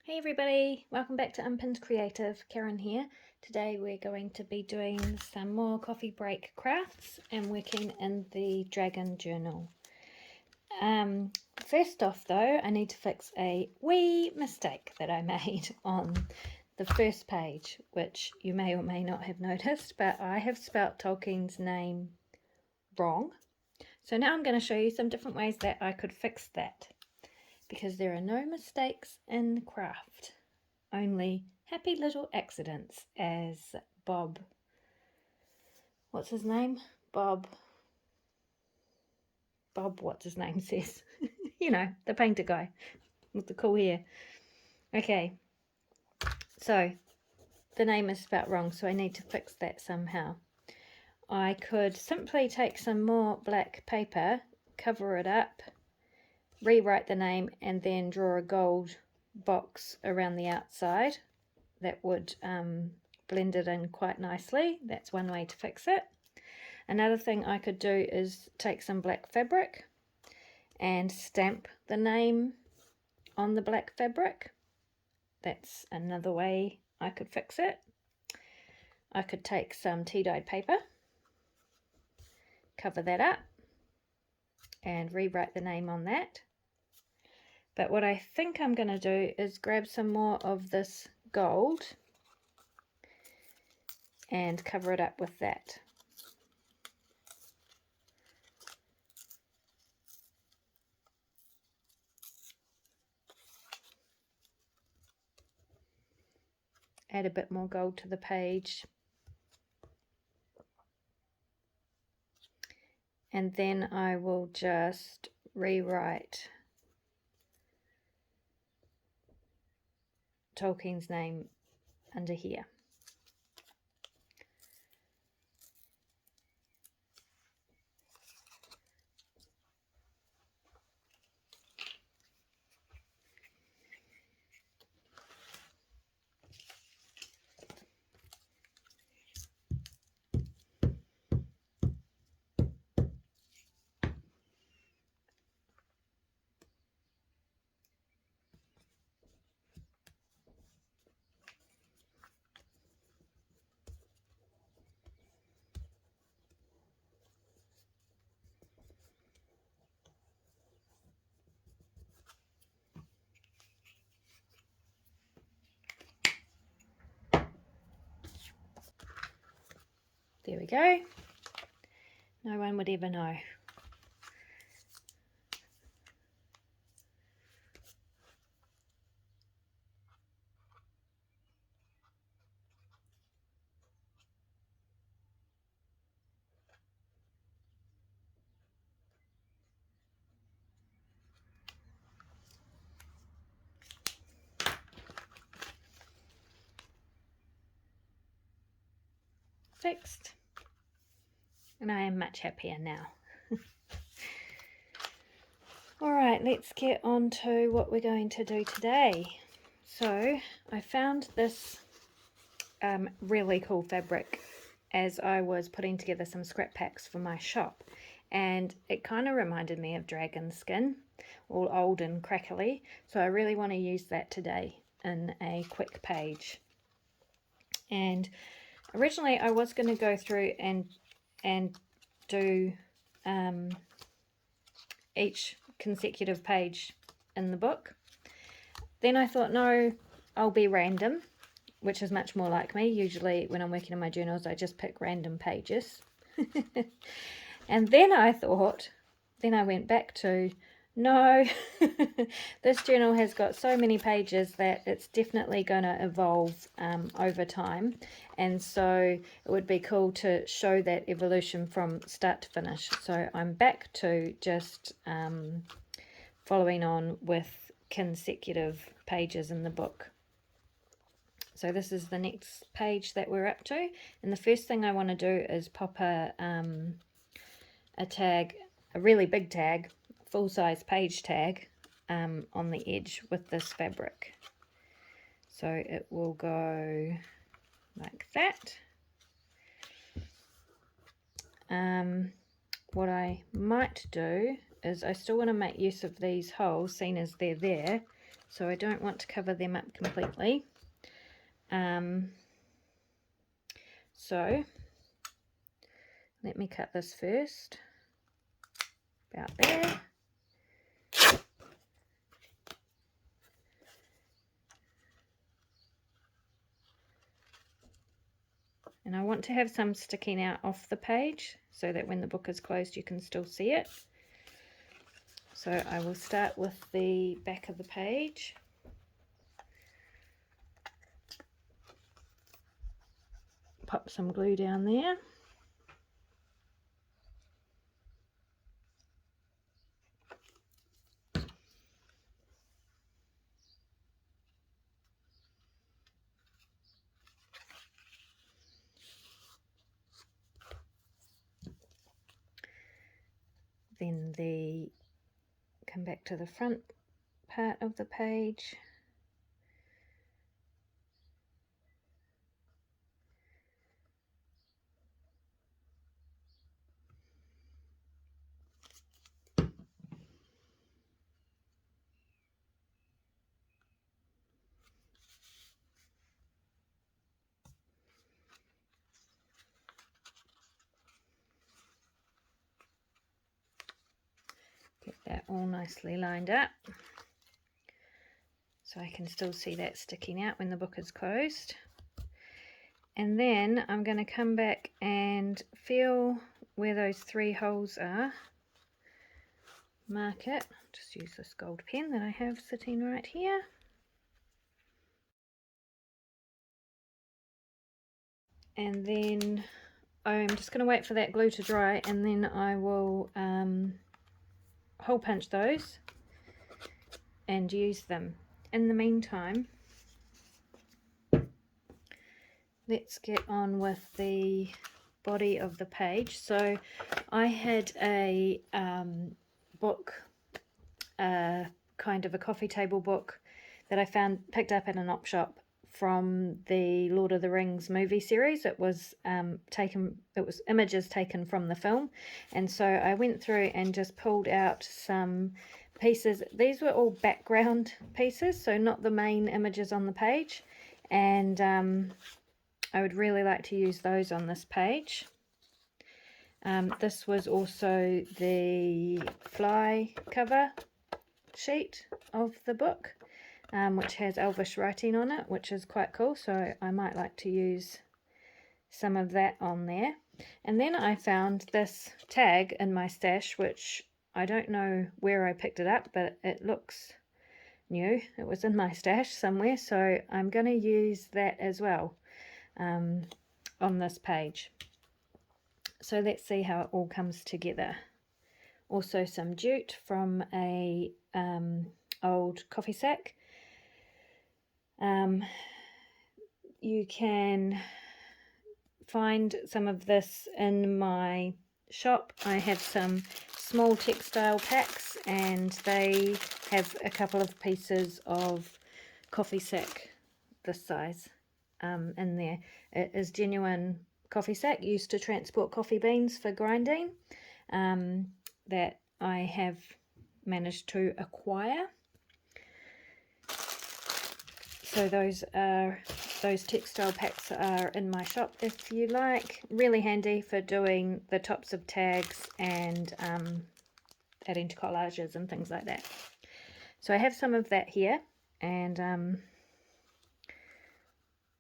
Hey everybody, welcome back to Unpinned Creative. Karen here. Today we're going to be doing some more coffee break crafts and working in the Dragon Journal. First off though, I need to fix a wee mistake that I made on the first page, which you may or may not have noticed, but I have spelt Tolkien's name wrong. So now I'm going to show you some different ways that I could fix that, because there are no mistakes in craft. Only happy little accidents, as Bob, what's his name? Bob, what's his name says. You know, the painter guy with the cool hair. Okay, so the name is spelt wrong, so I need to fix that somehow. I could simply take some more black paper, cover it up, rewrite the name, and then draw a gold box around the outside. That would blend it in quite nicely. That's one way to fix it. Another thing I could do is take some black fabric and stamp the name on the black fabric. That's another way I could fix it. I could take some tea-dyed paper, cover that up, and rewrite the name on that. But what I think I'm going to do is grab some more of this gold and cover it up with that. Add a bit more gold to the page. And then I will just rewrite Tolkien's name under here. There we go. No one would ever know. Fixed. And I am much happier now. Alright, let's get on to what we're going to do today. So, I found this really cool fabric as I was putting together some scrap packs for my shop. And it kind of reminded me of dragon skin, all old and crackly. So I really want to use that today in a quick page. And originally I was going to go through and do each consecutive page in the book. Then I thought, no, I'll be random, which is much more like me. Usually when I'm working in my journals, I just pick random pages. And then I thought, then I went back to, no, this journal has got so many pages that it's definitely going to evolve over time. And so it would be cool to show that evolution from start to finish. So I'm back to just following on with consecutive pages in the book. So this is the next page that we're up to. And the first thing I want to do is pop a tag, a really big tag, full-size page tag on the edge with this fabric. So it will go like that. What I might do is I still want to make use of these holes, seeing as they're there, so I don't want to cover them up completely. So let me cut this first, about there. And I want to have some sticking out off the page so that when the book is closed you can still see it. So I will start with the back of the page. Pop some glue down there. Then come back to the front part of the page. Get that all nicely lined up so I can still see that sticking out when the book is closed. And then I'm going to come back and feel where those 3 holes are. Mark it. Just use this gold pen that I have sitting right here. And then I'm just going to wait for that glue to dry, and then I will hole punch those and use them. In the meantime, let's get on with the body of the page. So I had a book, kind of a coffee table book that I picked up at an op shop from the Lord of the Rings movie series. It was images taken from the film, and so I went through and just pulled out some pieces. These were all background pieces, so not the main images on the page, and I would really like to use those on this page. This was also the fly cover sheet of the book, which has Elvish writing on it, which is quite cool, so I might like to use some of that on there. And then I found this tag in my stash, which I don't know where I picked it up, but it looks new. It was in my stash somewhere, so I'm going to use that as well on this page. So let's see how it all comes together. Also some jute from a old coffee sack. You can find some of this in my shop. I have some small textile packs, and they have a couple of pieces of coffee sack this size in there. It is genuine coffee sack used to transport coffee beans for grinding, that I have managed to acquire. So those textile packs are in my shop if you like. Really handy for doing the tops of tags and adding to collages and things like that. So I have some of that here, and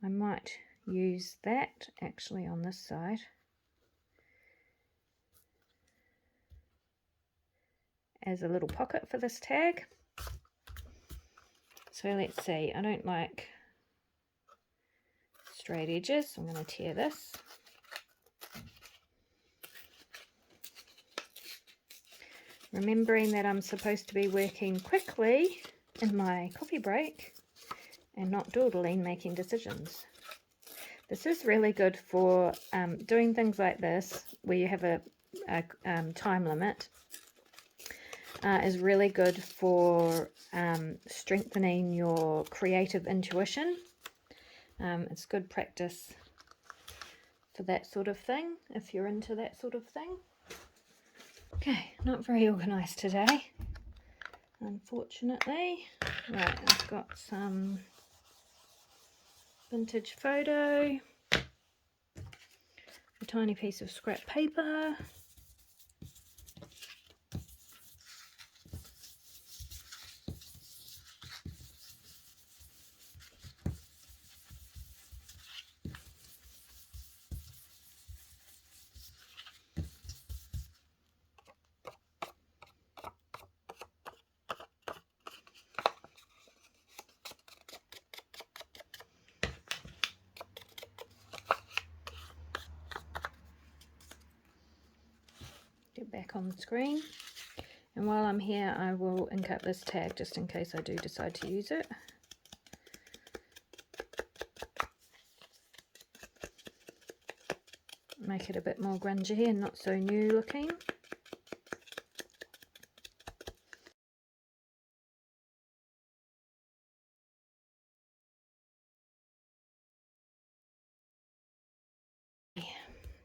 I might use that actually on this side as a little pocket for this tag. So let's see, I don't like straight edges, so I'm going to tear this. Remembering that I'm supposed to be working quickly in my coffee break and not dawdling making decisions. This is really good for doing things like this where you have a time limit. Is really good for strengthening your creative intuition. It's good practice for that sort of thing, if you're into that sort of thing. Okay, not very organised today, unfortunately. Right, I've got some vintage photo, a tiny piece of scrap paper, get back on the screen, and while I'm here I will ink up this tag just in case I do decide to use it. Make it a bit more grungy and not so new looking.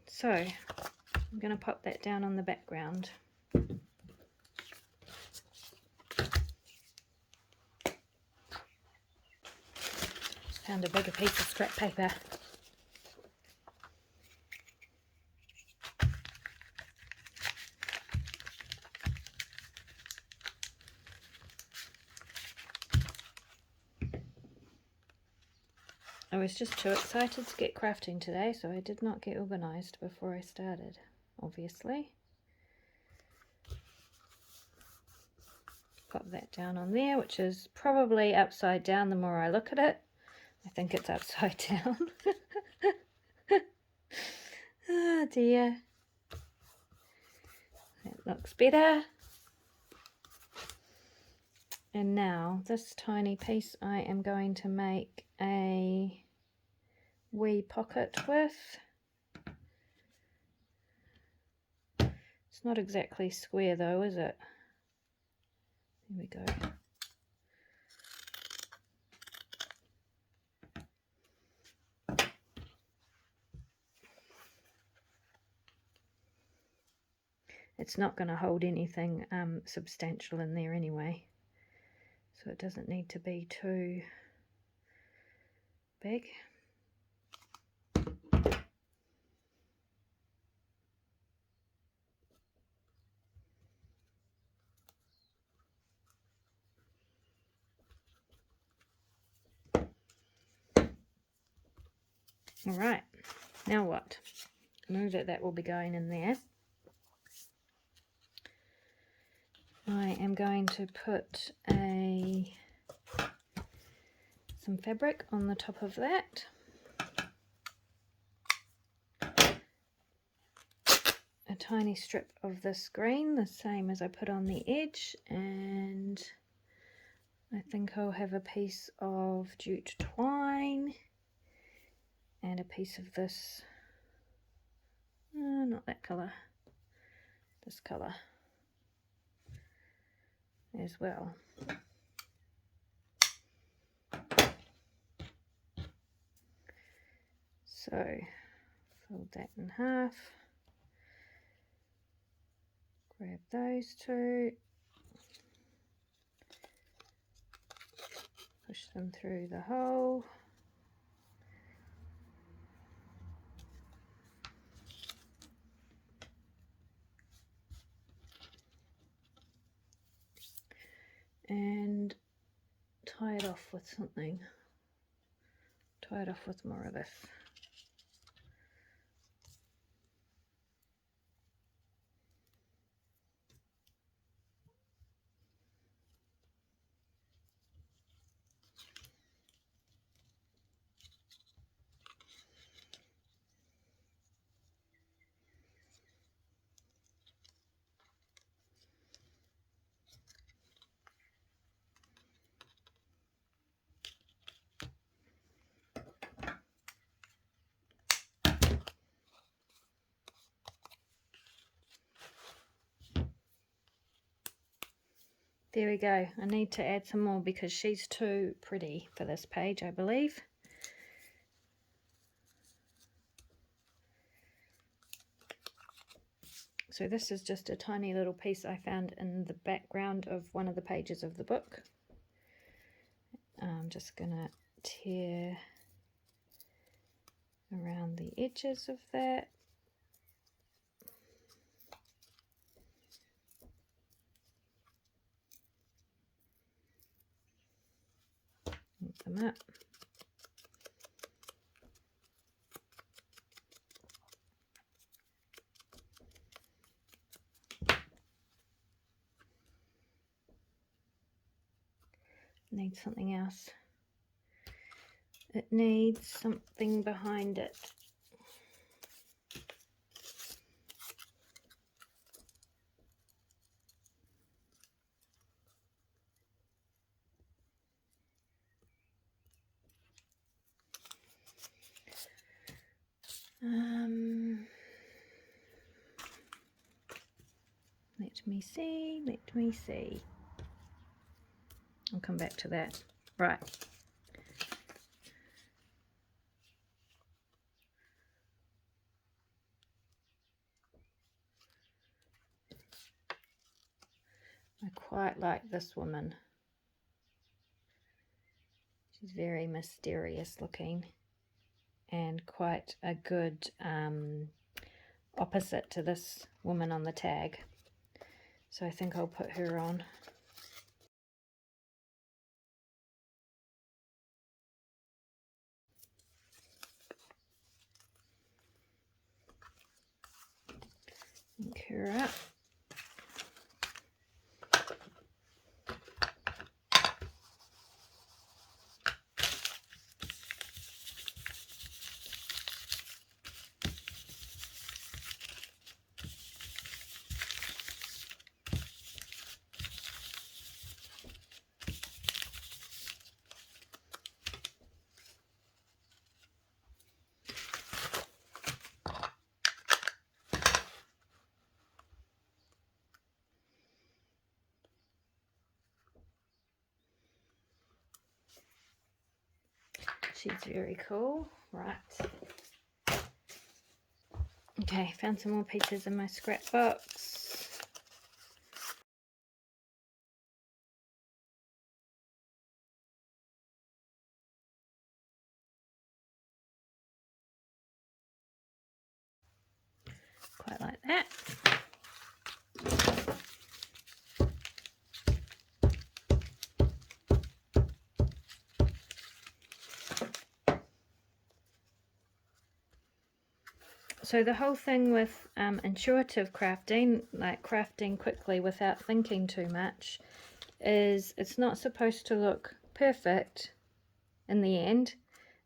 So I'm going to pop that down on the background. Found a bigger piece of scrap paper. I was just too excited to get crafting today, so I did not get organised before I started, obviously. Pop that down on there, which is probably upside down the more I look at it. I think it's upside down. Oh dear. That looks better. And now this tiny piece I am going to make a wee pocket with. It's not exactly square though, is it? There we go. It's not going to hold anything substantial in there anyway, so it doesn't need to be too big. Alright, now what? I know that will be going in there. I am going to put some fabric on the top of that. A tiny strip of this green, the same as I put on the edge, and I think I'll have a piece of jute twine and a piece of this, not that colour, this colour as well. So fold that in half, grab those two, push them through the hole, and tie it off with something. Tie it off with more of this. There we go. I need to add some more because she's too pretty for this page, I believe. So this is just a tiny little piece I found in the background of one of the pages of the book. I'm just going to tear around the edges of that. Move them up. Needs something else. It needs something behind it. Let me see. I'll come back to that. Right. I quite like this woman. She's very mysterious looking and quite a good opposite to this woman on the tag. So I think I'll put her on. Link her up. She's very cool. Right. Okay, found some more pieces in my scrapbooks. Quite like that. So the whole thing with intuitive crafting, like crafting quickly without thinking too much, is it's not supposed to look perfect in the end.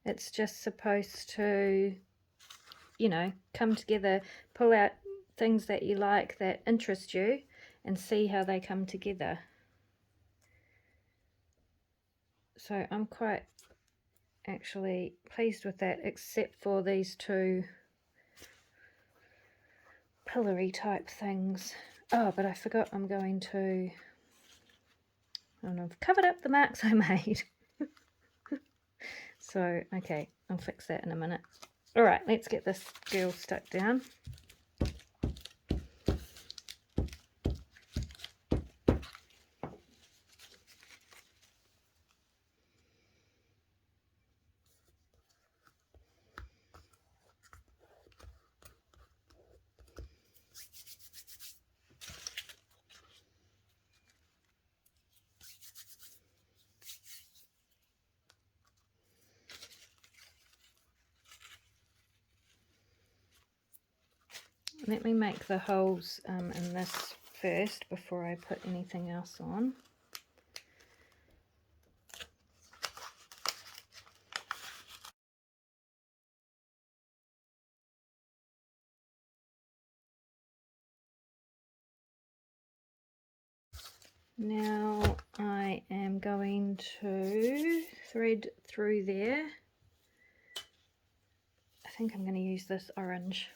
It's just supposed to, you know, come together, pull out things that you like, that interest you, and see how they come together. So I'm quite actually pleased with that, except for these two pillory type things. Oh, but I forgot I'm going to, I've covered up the marks I made. So, okay, I'll fix that in a minute. All right, let's get this girl stuck down. Let me make the holes in this first before I put anything else on. Now I am going to thread through there. I think I'm going to use this orange.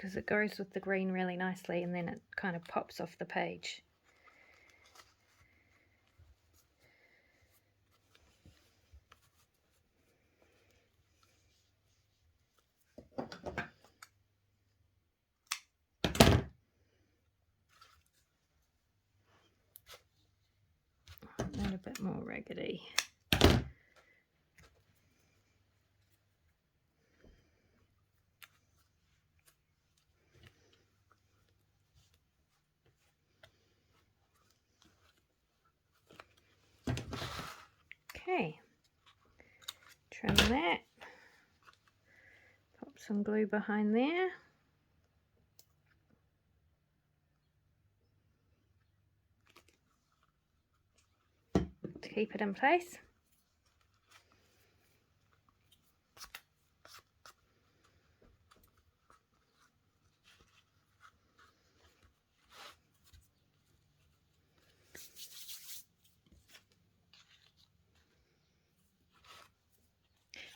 because it goes with the green really nicely, and then it kind of pops off the page. And a bit more raggedy. Okay, trim that, pop some glue behind there. To keep it in place.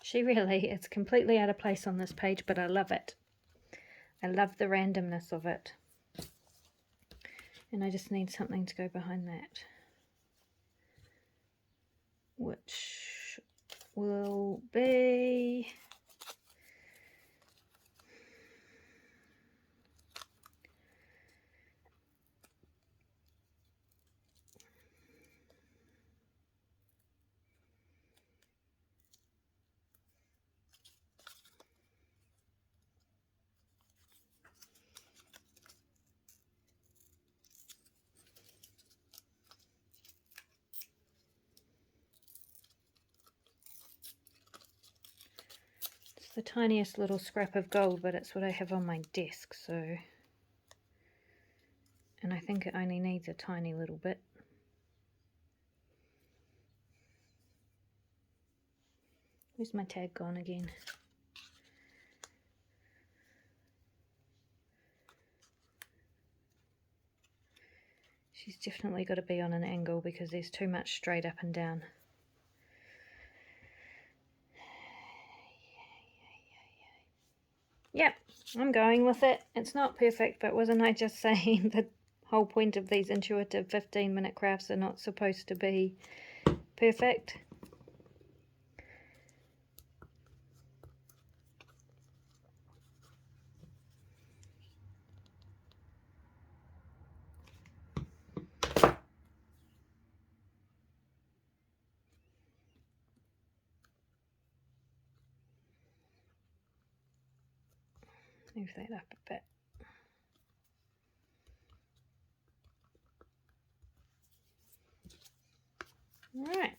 She really is completely out of place on this page, but I love it. I love the randomness of it. And I just need something to go behind that, which will be the tiniest little scrap of gold, but it's what I have on my desk, so, and I think it only needs a tiny little bit. Where's my tag gone again? She's definitely got to be on an angle because there's too much straight up and down. Yep, I'm going with it. It's not perfect, but wasn't I just saying the whole point of these intuitive 15-minute crafts are not supposed to be perfect? Move that up a bit. Right.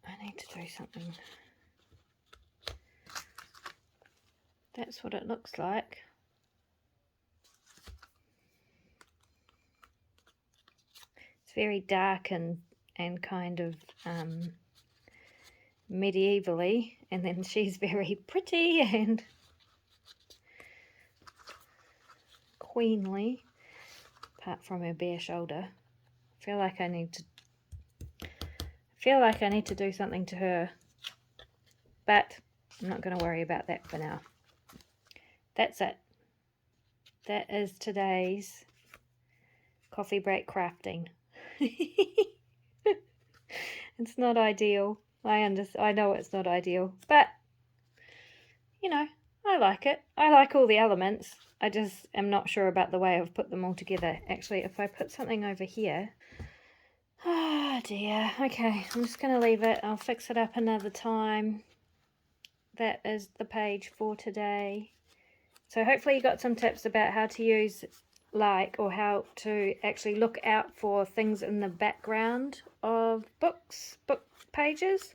I need to do something. That's what it looks like. It's very dark and kind of medievally, and then she's very pretty and queenly, apart from her bare shoulder. I feel like I need to do something to her, but I'm not going to worry about that for now. That's it. That is today's coffee break crafting. It's not ideal. I know it's not ideal, but you know, I like it. I like all the elements. I just am not sure about the way I've put them all together. Actually, if I put something over here, oh dear. Okay, I'm just going to leave it. I'll fix it up another time. That is the page for today. So hopefully you got some tips about how to use or how to actually look out for things in the background of book pages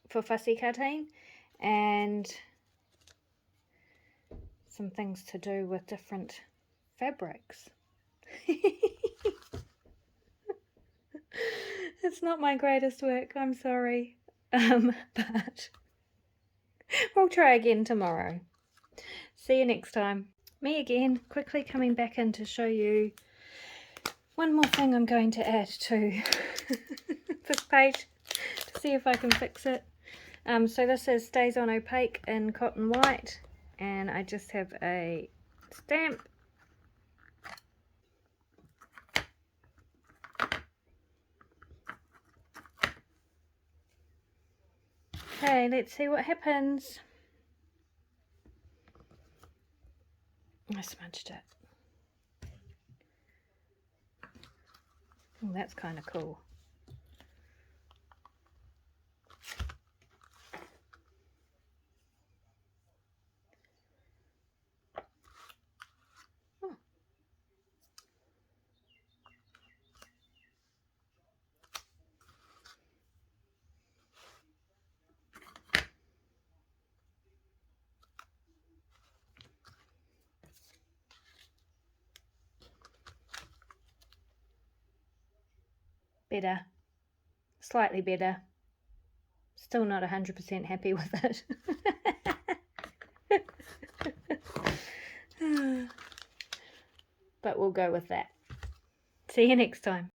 for fussy cutting, and some things to do with different fabrics. It's not my greatest work, I'm sorry, but we'll try again tomorrow. See you next time. Me again, quickly coming back in to show you one more thing I'm going to add to this page to see if I can fix it. So this is Stays On Opaque in Cotton White, and I just have a stamp. Okay, let's see what happens. I smudged it. Oh, that's kind of cool. Oh. Better. Slightly better. Still not 100% happy with it. But we'll go with that. See you next time.